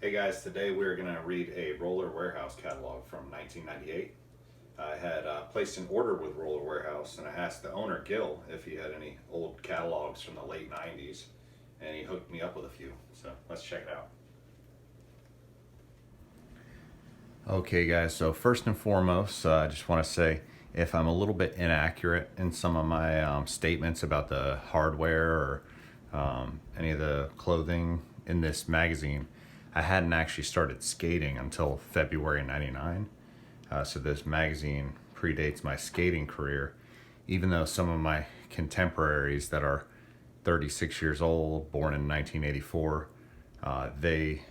Hey guys, today we're going to read a Roller Warehouse catalog from 1998. I had placed an order with Roller Warehouse and I asked the owner, Gil, if he had any old catalogs from the late 90s, and he hooked me up with a few. So let's check it out. Okay guys, so first and foremost, I just want to say if I'm a little bit inaccurate in some of my statements about the hardware or any of the clothing in this magazine, I hadn't actually started skating until February '99. So this magazine predates my skating career, even though some of my contemporaries that are 36 years old, born in 1984, they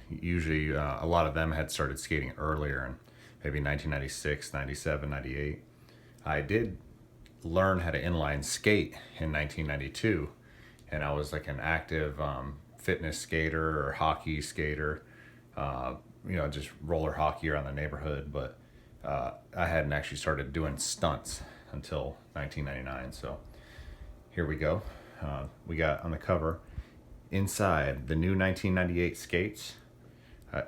usually, a lot of them had started skating earlier in maybe 1996, 97, 98. I did learn how to inline skate in 1992, and I was like an active fitness skater or hockey skater, just roller hockey around the neighborhood. But I hadn't actually started doing stunts until 1999. So here we go. We got on the cover, inside the new 1998 skates,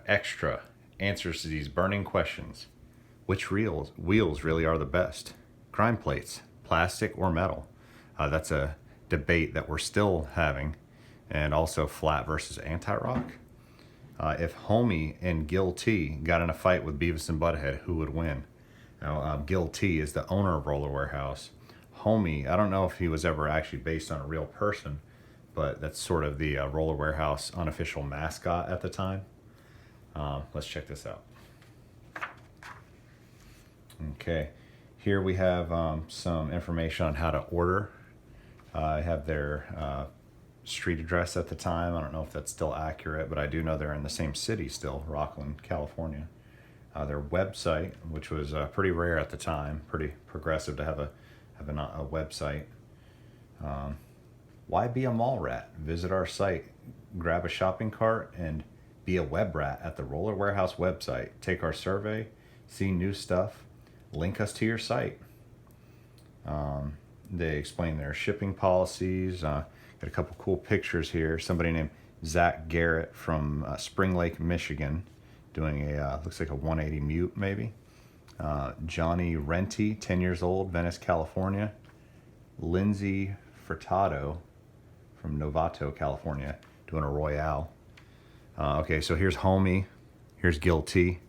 extra answers to these burning questions. Which wheels really are the best? Grind plates, plastic or metal? That's a debate that we're still having. And also flat versus anti-rock. If Homie and Gil T got in a fight with Beavis and Butthead, who would win? Now, Gil T is the owner of Roller Warehouse. Homie, I don't know if he was ever actually based on a real person, but that's sort of the Roller Warehouse unofficial mascot at the time. Let's check this out. Okay, here we have some information on how to order. I have their street address at the time. I don't know if that's still accurate, but I do know they're in the same city still, Rockland, California. Their website, which was pretty rare at the time, pretty progressive to have a website. Why be a mall rat? Visit our site, grab a shopping cart, and be a web rat at the Roller Warehouse website. Take our survey, see new stuff, link us to your site. They explain their shipping policies. Got a couple cool pictures here. Somebody named Zach Garrett from Spring Lake, Michigan, doing looks like a 180 mute maybe. Johnny Renty, 10 years old, Venice, California. Lindsay Furtado from Novato, California, doing a Royale. Okay, so here's Homie, here's Gil T.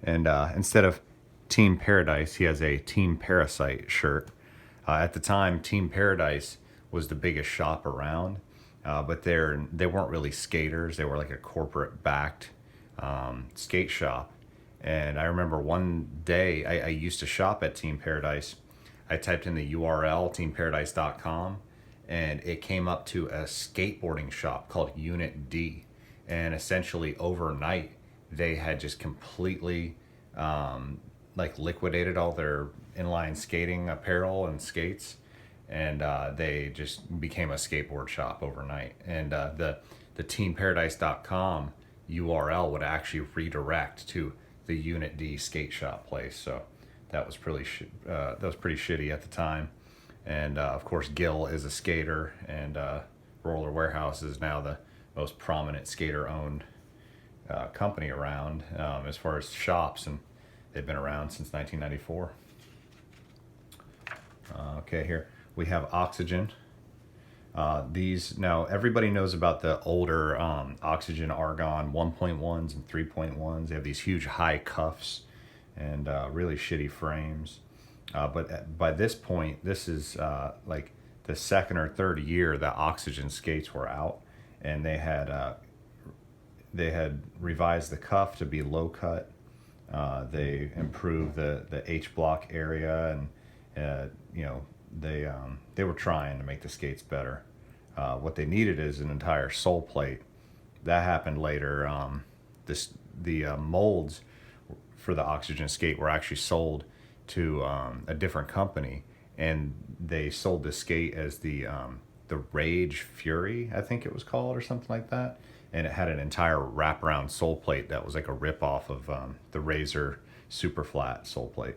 And instead of Team Paradise, he has a Team Parasite shirt. At the time, Team Paradise was the biggest shop around, but they weren't really skaters. They were like a corporate-backed skate shop. And I remember one day, I used to shop at Team Paradise. I typed in the URL, teamparadise.com, and it came up to a skateboarding shop called Unit D. And essentially overnight, they had just completely liquidated all their inline skating apparel and skates, and they just became a skateboard shop overnight. And the teamparadise.com URL would actually redirect to the Unit D skate shop place. So that was pretty shitty at the time. And of course, Gil is a skater, and Roller Warehouse is now the most prominent skater-owned company around as far as shops, and they've been around since 1994. Okay, here we have Oxygen. These, now everybody knows about the older Oxygen Argon 1.1s and 3.1s. They have these huge high cuffs and really shitty frames. But by this point, this is like the second or third year that Oxygen skates were out, and they had revised the cuff to be low cut. They improved the H block area, and they were trying to make the skates better. What they needed is an entire sole plate. That happened later. The molds for the Oxygen skate were actually sold to a different company, and they sold the skate as the Rage Fury, I think it was called, or something like that. And it had an entire wraparound sole plate that was like a rip-off of the Razor super flat sole plate.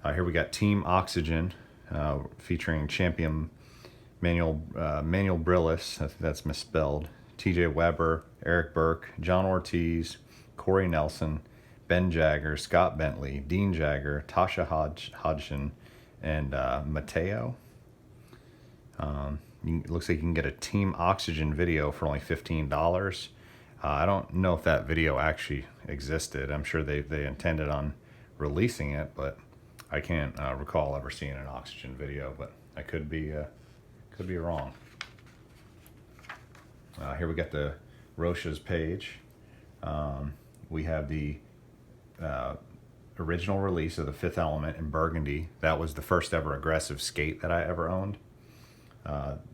Here we got Team Oxygen, featuring champion Manuel Brillis. I think that's misspelled. TJ Weber, Eric Burke, John Ortiz, Corey Nelson, Ben Jagger, Scott Bentley, Dean Jagger, Tasha Hodgson, and Mateo. It looks like you can get a Team Oxygen video for only $15. I don't know if that video actually existed. I'm sure they intended on releasing it, but I can't recall ever seeing an Oxygen video. But I could be wrong. Here we got the Roces page. We have the original release of the Fifth Element in burgundy. That was the first ever aggressive skate that I ever owned.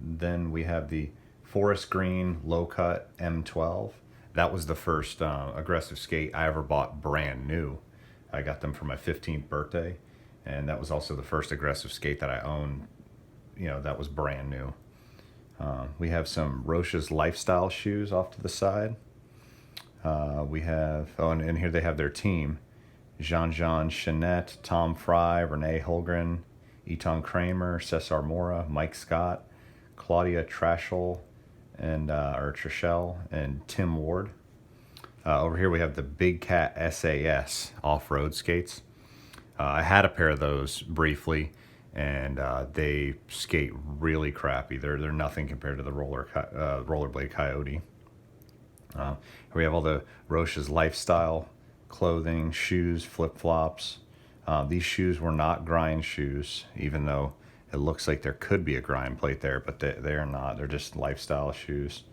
Then we have the forest green low cut M12. That was the first aggressive skate I ever bought brand new. I got them for my 15th birthday, and that was also the first aggressive skate that I owned, that was brand new. We have some Roces lifestyle shoes off to the side. We have, and here they have their team: Jean-Jean Chanette, Tom Fry, Renee Holgren, Eton Kramer, Cesar Mora, Mike Scott, Claudia Trashel, and Trashel, and Tim Ward. Over here we have the Big Cat SAS off-road skates. I had a pair of those briefly, and they skate really crappy. They're nothing compared to the Rollerblade Coyote. We have all the Roces lifestyle clothing, shoes, flip-flops. These shoes were not grind shoes, even though it looks like there could be a grind plate there, but they are not. They're just lifestyle shoes.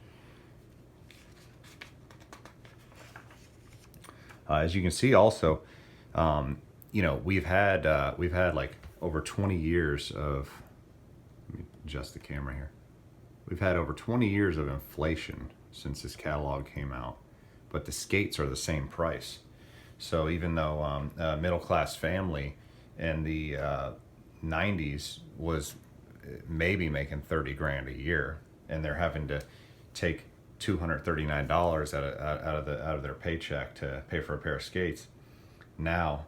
As you can see also, we've had like over 20 years of, let me adjust the camera here. We've had over 20 years of inflation since this catalog came out, but the skates are the same price. So even though a middle-class family in the 90s was maybe making 30 grand a year, and they're having to take $239 out of their paycheck to pay for a pair of skates, now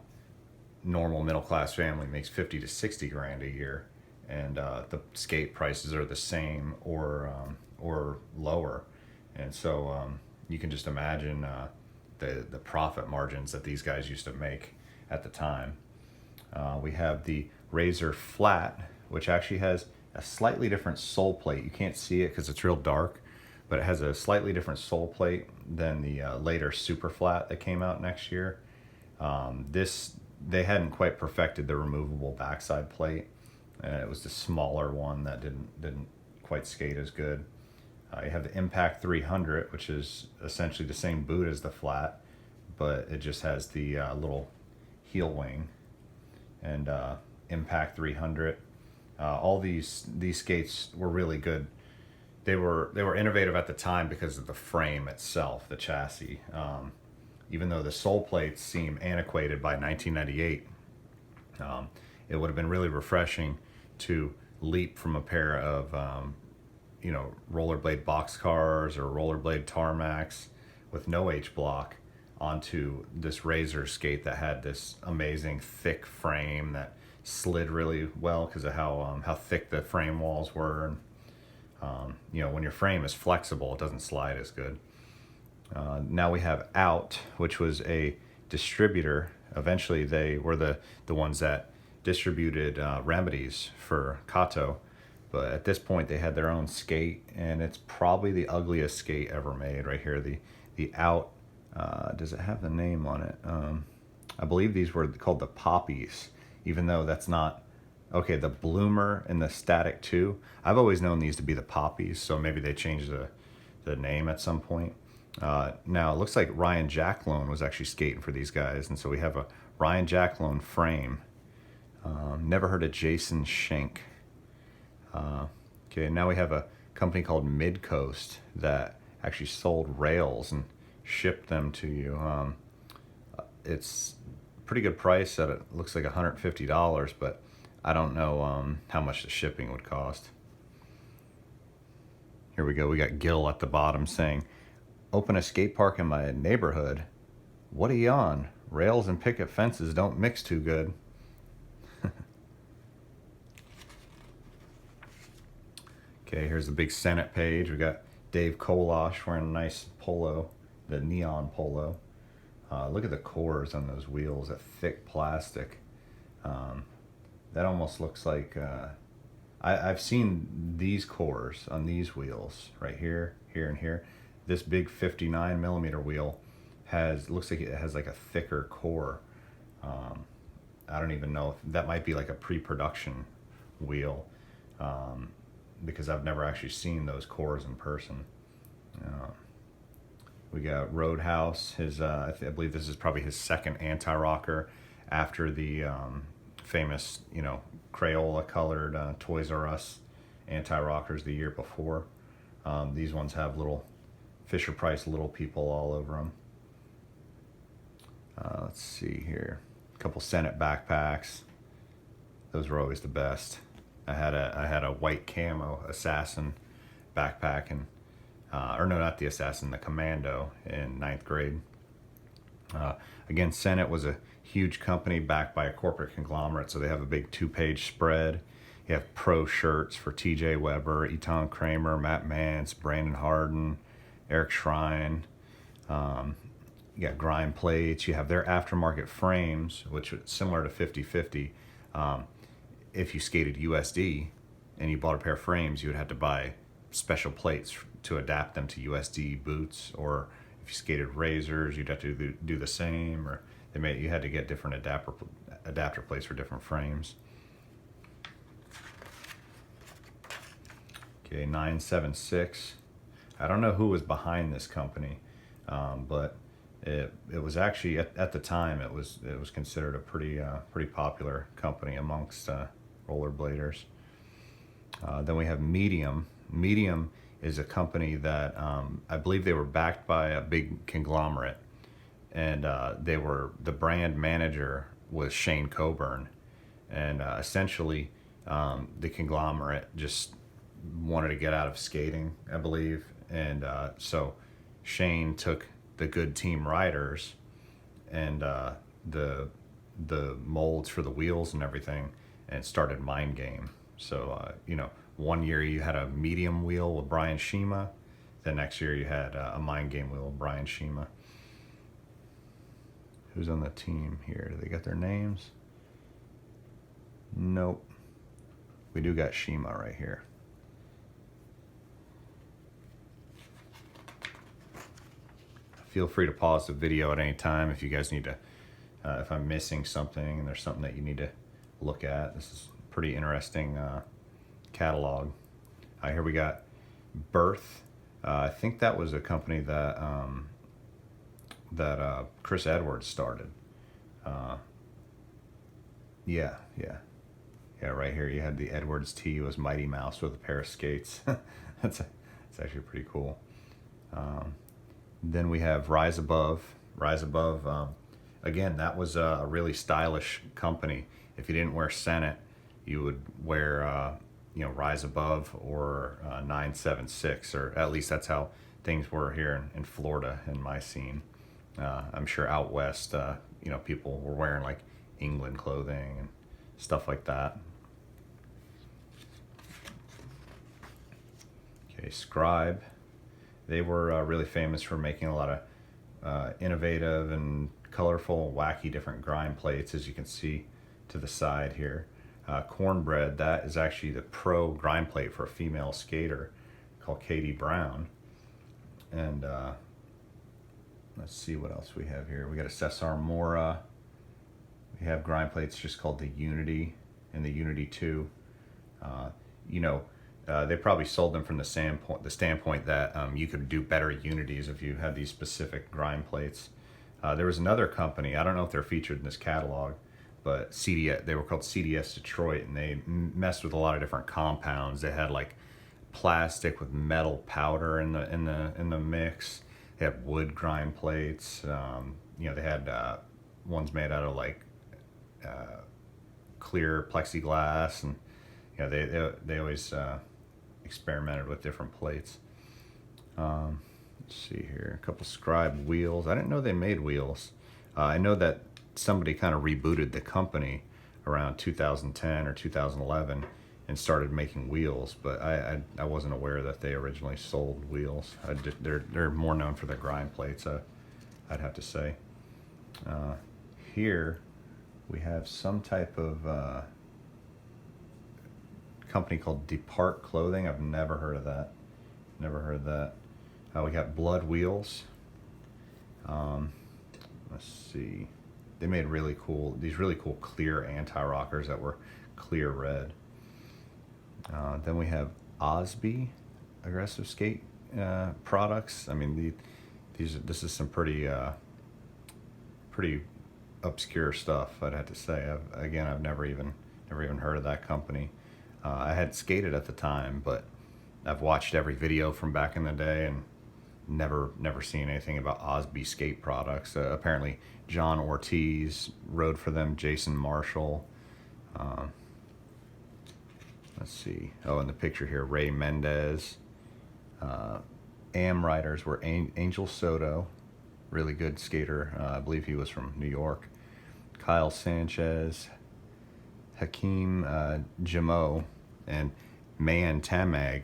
normal middle-class family makes 50 to 60 grand a year, and the skate prices are the same or lower. And so you can just imagine the profit margins that these guys used to make at the time. We have the Razor Flat, which actually has a slightly different sole plate. You can't see it because it's real dark, but it has a slightly different sole plate than the later Super Flat that came out next year. They hadn't quite perfected the removable backside plate. It was the smaller one that didn't quite skate as good. You have the Impact 300, which is essentially the same boot as the Flat, but it just has the little heel wing. And Impact 300. All these skates were really good. They were innovative at the time because of the frame itself, the chassis. Even though the sole plates seem antiquated by 1998, it would have been really refreshing to leap from a pair of rollerblade boxcars or rollerblade tarmacs with no H-block onto this Razor skate that had this amazing thick frame that slid really well because of how thick the frame walls were. And when your frame is flexible, it doesn't slide as good. Now we have Out, which was a distributor. Eventually they were the ones that distributed remedies for Kato, but at this point they had their own skate, and it's probably the ugliest skate ever made. Right here, the Out. Does it have the name on it? I believe these were called the Poppies, even though that's not. Okay, the Bloomer and the Static 2. I've always known these to be the Poppies, so maybe they changed the name at some point. Now it looks like Ryan Jacklone was actually skating for these guys, and so we have a Ryan Jacklone frame. Never heard of Jason Schenk. Okay, now we have a company called Midcoast that actually sold rails and shipped them to you. It's a pretty good price at it looks like $150, but I don't know how much the shipping would cost. Here we go. We got Gil at the bottom saying, "Open a skate park in my neighborhood. What are you on? Rails and picket fences don't mix too good." Okay, here's the big Senate page. We got Dave Kolosh wearing a nice polo, the neon polo. Look at the cores on those wheels, that thick plastic. That almost looks like, I've seen these cores on these wheels right here, here, and here. This big 59 millimeter wheel looks like it has like a thicker core. I don't even know if that might be like a pre-production wheel, because I've never actually seen those cores in person. We got Roadhouse. I believe this is probably his second anti-rocker after the famous, Crayola colored Toys R Us anti-rockers the year before. These ones have little Fisher-Price little people all over them. Let's see here. A couple Senate backpacks. Those were always the best. I had a white camo assassin backpack, and or no, not the assassin, the commando in 9th grade. Again, Senate was a huge company backed by a corporate conglomerate, so they have a big 2-page spread. You have pro shirts for T.J. Weber, Etan Kramer, Matt Mance, Brandon Harden, Eric Schrein. You got grind plates. You have their aftermarket frames, which is similar to 50/50. If you skated USD and you bought a pair of frames, you would have to buy special plates to adapt them to USD boots, or if you skated Razors, you'd have to do the same, or you had to get different adapter plates for different frames. Okay, 976. I don't know who was behind this company, but it was actually at the time it was considered a pretty popular company amongst rollerbladers. Then we have Medium. Medium is a company that I believe they were backed by a big conglomerate, and the brand manager was Shane Coburn, and essentially the conglomerate just wanted to get out of skating, I believe, and so Shane took the good team riders and the molds for the wheels and everything, and started Mind Game. So one year you had a medium wheel with Brian Shima, the next year you had a Mind Game wheel with Brian Shima. Who's on the team here? Do they got their names? Nope. We do got Shima right here. Feel free to pause the video at any time if you guys need to, if I'm missing something and there's something that you need to look at. This is a pretty interesting catalog. Here we got Birth. I think that was a company that Chris Edwards started. Yeah. Right here you had the Edwards T. Was Mighty Mouse with a pair of skates. That's actually pretty cool. Then we have Rise Above. Rise Above, again, that was a really stylish company. If you didn't wear Senate, you would wear Rise Above or 976, or at least that's how things were here in Florida in my scene. I'm sure out west, people were wearing like England clothing and stuff like that. Okay, Scribe. They were really famous for making a lot of innovative and colorful, wacky different grind plates, as you can see to the side here. Cornbread, that is actually the pro grind plate for a female skater called Katie Brown. And let's see what else we have here. We got a Cesar Mora. We have grind plates just called the Unity and the Unity 2. They probably sold them from the standpoint that you could do better unities if you had these specific grind plates. There was another company, I don't know if they're featured in this catalog, but CDS, they were called CDS Detroit, and they messed with a lot of different compounds. They had like plastic with metal powder in the mix. They had wood grind plates. They had ones made out of like clear plexiglass, and they always experimented with different plates. Let's see here, a couple Scribe wheels. I didn't know they made wheels. I know that somebody kind of rebooted the company around 2010 or 2011, and started making wheels, but I wasn't aware that they originally sold wheels. They're more known for their grind plates, I'd have to say. Here we have some type of company called Depart Clothing. I've never heard of that. Never heard of that. We got Blood Wheels. Let's see. They made these really cool clear anti-rockers that were clear red. Then we have Osby aggressive skate products. I mean, this is some pretty obscure stuff, I'd have to say. I've never even heard of that company. I had skated at the time, but I've watched every video from back in the day and never seen anything about Osby skate products. Apparently, John Ortiz rode for them. Jason Marshall. Let's see. Oh, in the picture here, Ray Mendez. AM riders were Angel Soto, really good skater. I believe he was from New York. Kyle Sanchez, Hakeem Jamo, and Mayan Tamag.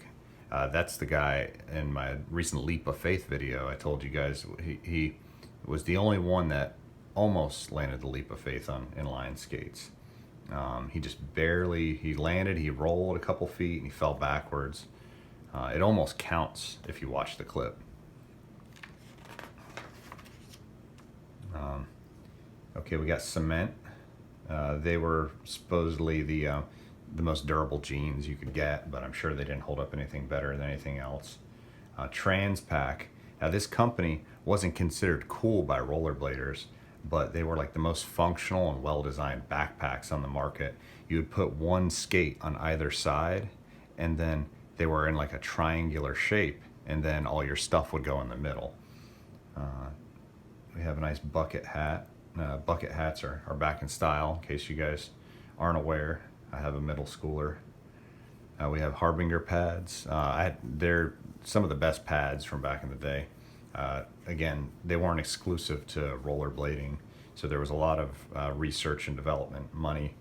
That's the guy in my recent Leap of Faith video. I told you guys he was the only one that almost landed the Leap of Faith on inline skates. He just he landed, he rolled a couple feet, and he fell backwards. It almost counts if you watch the clip. Okay, we got Cement. They were supposedly the most durable jeans you could get, but I'm sure they didn't hold up anything better than anything else. Transpac. Now, this company wasn't considered cool by rollerbladers, but they were like the most functional and well-designed backpacks on the market. You would put one skate on either side, and then they were in like a triangular shape, and then all your stuff would go in the middle. We have a nice bucket hat. Bucket hats are back in style, in case you guys aren't aware. I have a middle schooler. We have Harbinger pads. They're some of the best pads from back in the day. Again, they weren't exclusive to rollerblading, so there was a lot of research and development money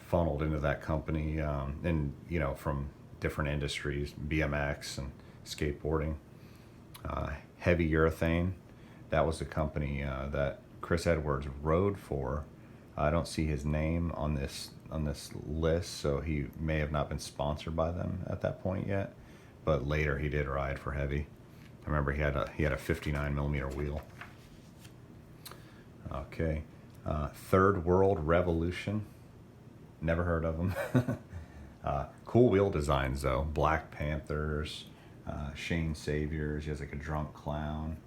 funneled into that company, and from different industries, BMX and skateboarding. Heavy Urethane, that was the company that Chris Edwards rode for. I don't see his name on this list, so he may have not been sponsored by them at that point yet. But later he did ride for Heavy. I remember he had a 59 millimeter wheel. Okay, Third World Revolution. Never heard of them. Cool wheel designs though. Black Panthers, Shane Saviors. He has like a drunk clown.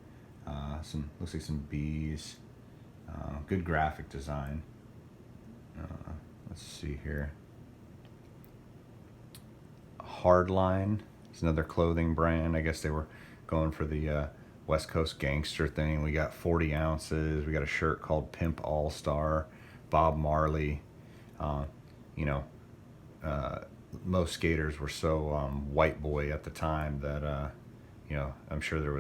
Looks like some bees. Good graphic design. Let's see here. Hardline is another clothing brand. I guess they were going for the West Coast gangster thing. We got 40 ounces. We got a shirt called Pimp All Star. Bob Marley. Most skaters were so white boy at the time that I'm sure there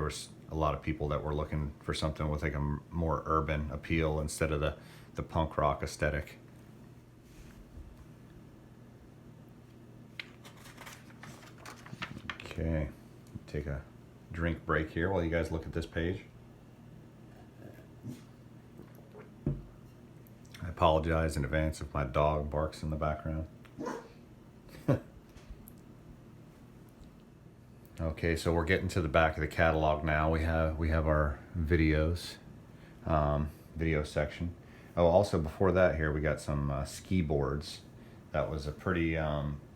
was a lot of people that were looking for something with like a more urban appeal instead of the punk rock aesthetic. Okay, take a drink break here while you guys look at this page. I apologize in advance if my dog barks in the background. Okay, so we're getting to the back of the catalog now. We have our videos, video section. Oh, also before that here we got some ski boards. That was a pretty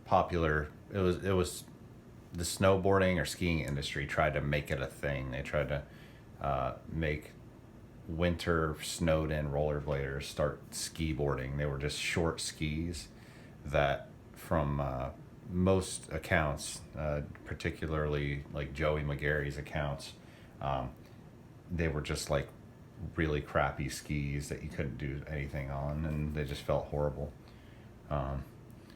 popular. It was the snowboarding or skiing industry tried to make it a thing. They tried to make winter snowed in rollerbladers start ski boarding. They were just short skis that from most accounts, particularly like Joey McGarry's accounts, they were just like really crappy skis that you couldn't do anything on, and they just felt horrible.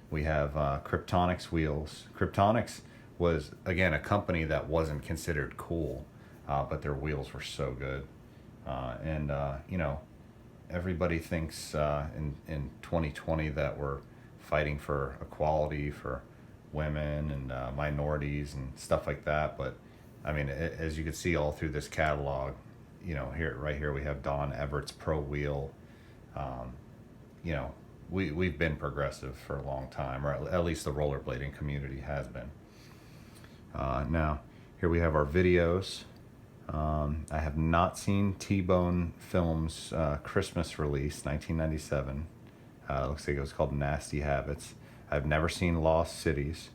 We have Kryptonics wheels. Kryptonics was, again, a company that wasn't considered cool, but their wheels were so good. Everybody thinks in 2020 that we're fighting for equality for women and minorities and stuff like that. But I mean, as you can see all through this catalog, you know, here right here we have Don Everett's Pro Wheel. You know, we've been progressive for a long time, or at least the rollerblading community has been. Now, here we have our videos. I have not seen T-Bone Films' Christmas release, 1997. Looks like it was called Nasty Habits. I've never seen Lost Cities.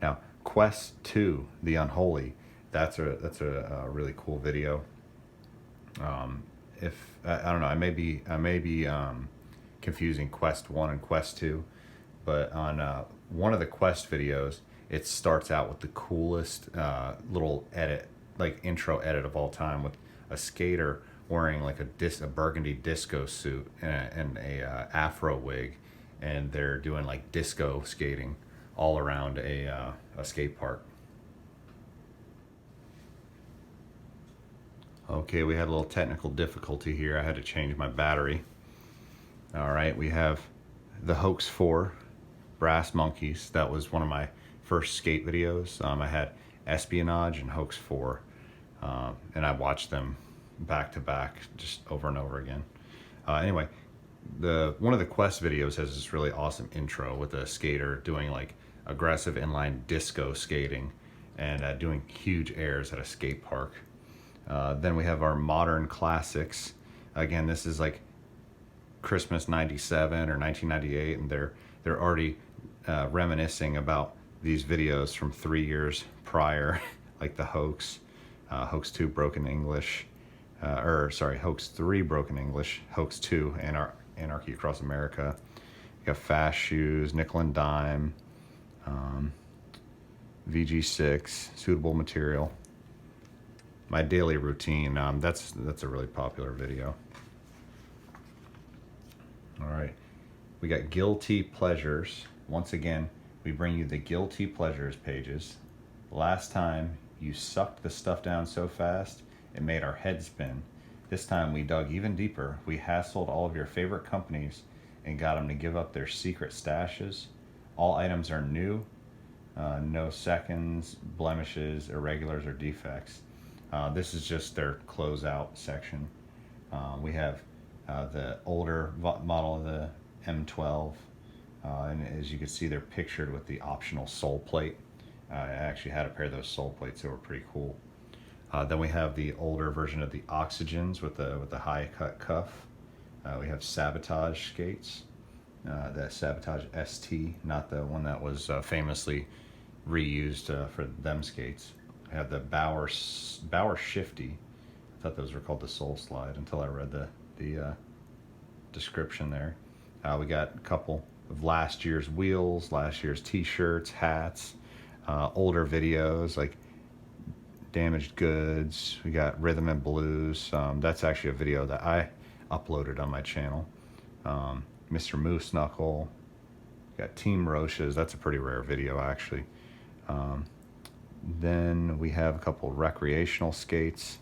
Now, Quest 2, The Unholy, that's a really cool video. If I don't know, I may be confusing Quest 1 and Quest 2, but on one of the Quest videos, it starts out with the coolest little edit, like intro edit of all time, with a skater wearing like a burgundy disco suit and a afro wig, and they're doing like disco skating all around a skate park. Okay, we had a little technical difficulty here. I had to change my battery. All right, we have the Hoax 4 Brass Monkeys. That was one of my first skate videos. I had Espionage and Hoax 4, and I watched them back to back just over and over again. Anyway, one of the Quest videos has this really awesome intro with a skater doing like aggressive inline disco skating and doing huge airs at a skate park. Then we have our modern classics. Again, this is like Christmas '97 or 1998, and they're already reminiscing about these videos from 3 years prior, like the Hoax, Hoax 2 Broken English, Hoax 3 Broken English, Hoax 2 Anarchy Across America. You got Fast Shoes, Nickel and Dime, VG6, Suitable Material. My Daily Routine, that's a really popular video. All right, we got Guilty Pleasures. Once again, we bring you the Guilty Pleasures pages. Last time, you sucked the stuff down so fast, it made our head spin. This time, we dug even deeper. We hassled all of your favorite companies and got them to give up their secret stashes. All items are new, no seconds, blemishes, irregulars, or defects. This is just their closeout section. We have the older model of the M12, and as you can see, they're pictured with the optional sole plate. I actually had a pair of those sole plates; they were pretty cool. Then we have the older version of the Oxygens with the high cut cuff. We have Sabotage skates, the Sabotage ST, not the one that was famously reused for them skates. I have the Bauer Shifty. I thought those were called the Soul Slide until I read the description there. We got a couple of last year's wheels, last year's t-shirts, hats, older videos like Damaged Goods. We got Rhythm and Blues. That's actually a video that I uploaded on my channel. Mr. Moose Knuckle. Got Team Roces. That's a pretty rare video actually. Then we have a couple recreational skates.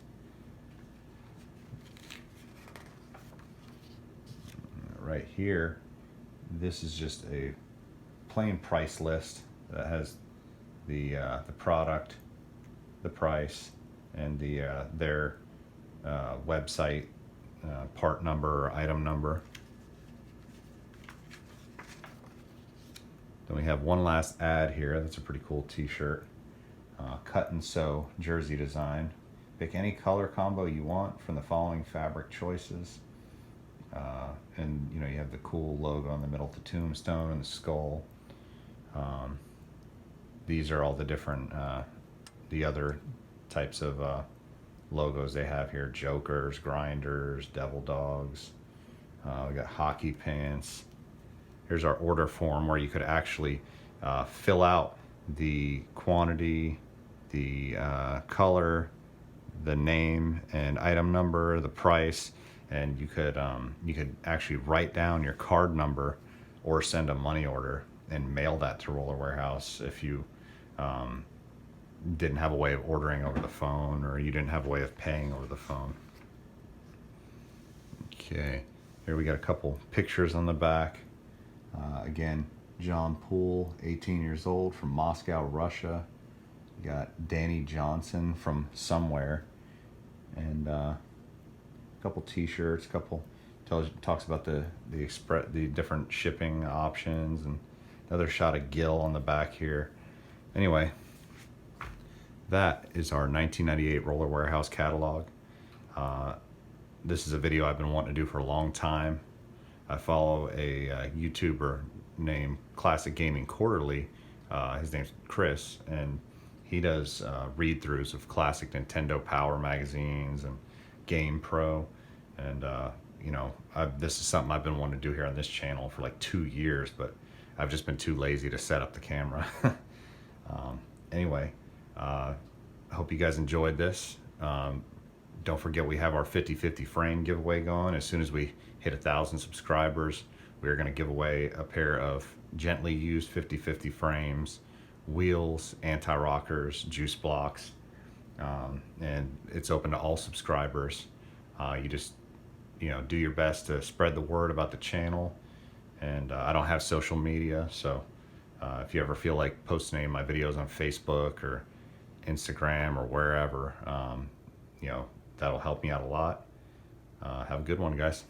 Right here, this is just a plain price list that has the product, the price, and their website, part number or item number. Then we have one last ad here. That's a pretty cool t-shirt. Cut and sew jersey design. Pick any color combo you want from the following fabric choices. And you know, you have the cool logo in the middle, the tombstone and the skull. These are all the different, the other types of logos they have here: Jokers, Grinders, Devil Dogs. We got hockey pants. Here's our order form where you could actually fill out the quantity, the color, the name and item number, the price, and you could actually write down your card number or send a money order and mail that to Roller Warehouse if you didn't have a way of ordering over the phone, or you didn't have a way of paying over the phone. Okay, here we got a couple pictures on the back. Again, John Poole, 18 years old, from Moscow, Russia. You got Danny Johnson from somewhere, and a couple T-shirts, talks about the different shipping options, and another shot of Gil on the back here. Anyway, that is our 1998 Roller Warehouse catalog. This is a video I've been wanting to do for a long time. I follow a YouTuber named Classic Gaming Quarterly. His name's Chris, and he does read-throughs of classic Nintendo Power magazines and Game Pro. And this is something I've been wanting to do here on this channel for like 2 years, but I've just been too lazy to set up the camera. Anyway, I hope you guys enjoyed this. Don't forget, we have our 50/50 frame giveaway going. As soon as we hit 1,000 subscribers, we're going to give away a pair of gently used 50/50 frames, wheels, anti-rockers, juice blocks, and it's open to all subscribers. You just do your best to spread the word about the channel. And I don't have social media, so if you ever feel like posting any of my videos on Facebook or Instagram or wherever, that'll help me out a lot. Have a good one, guys.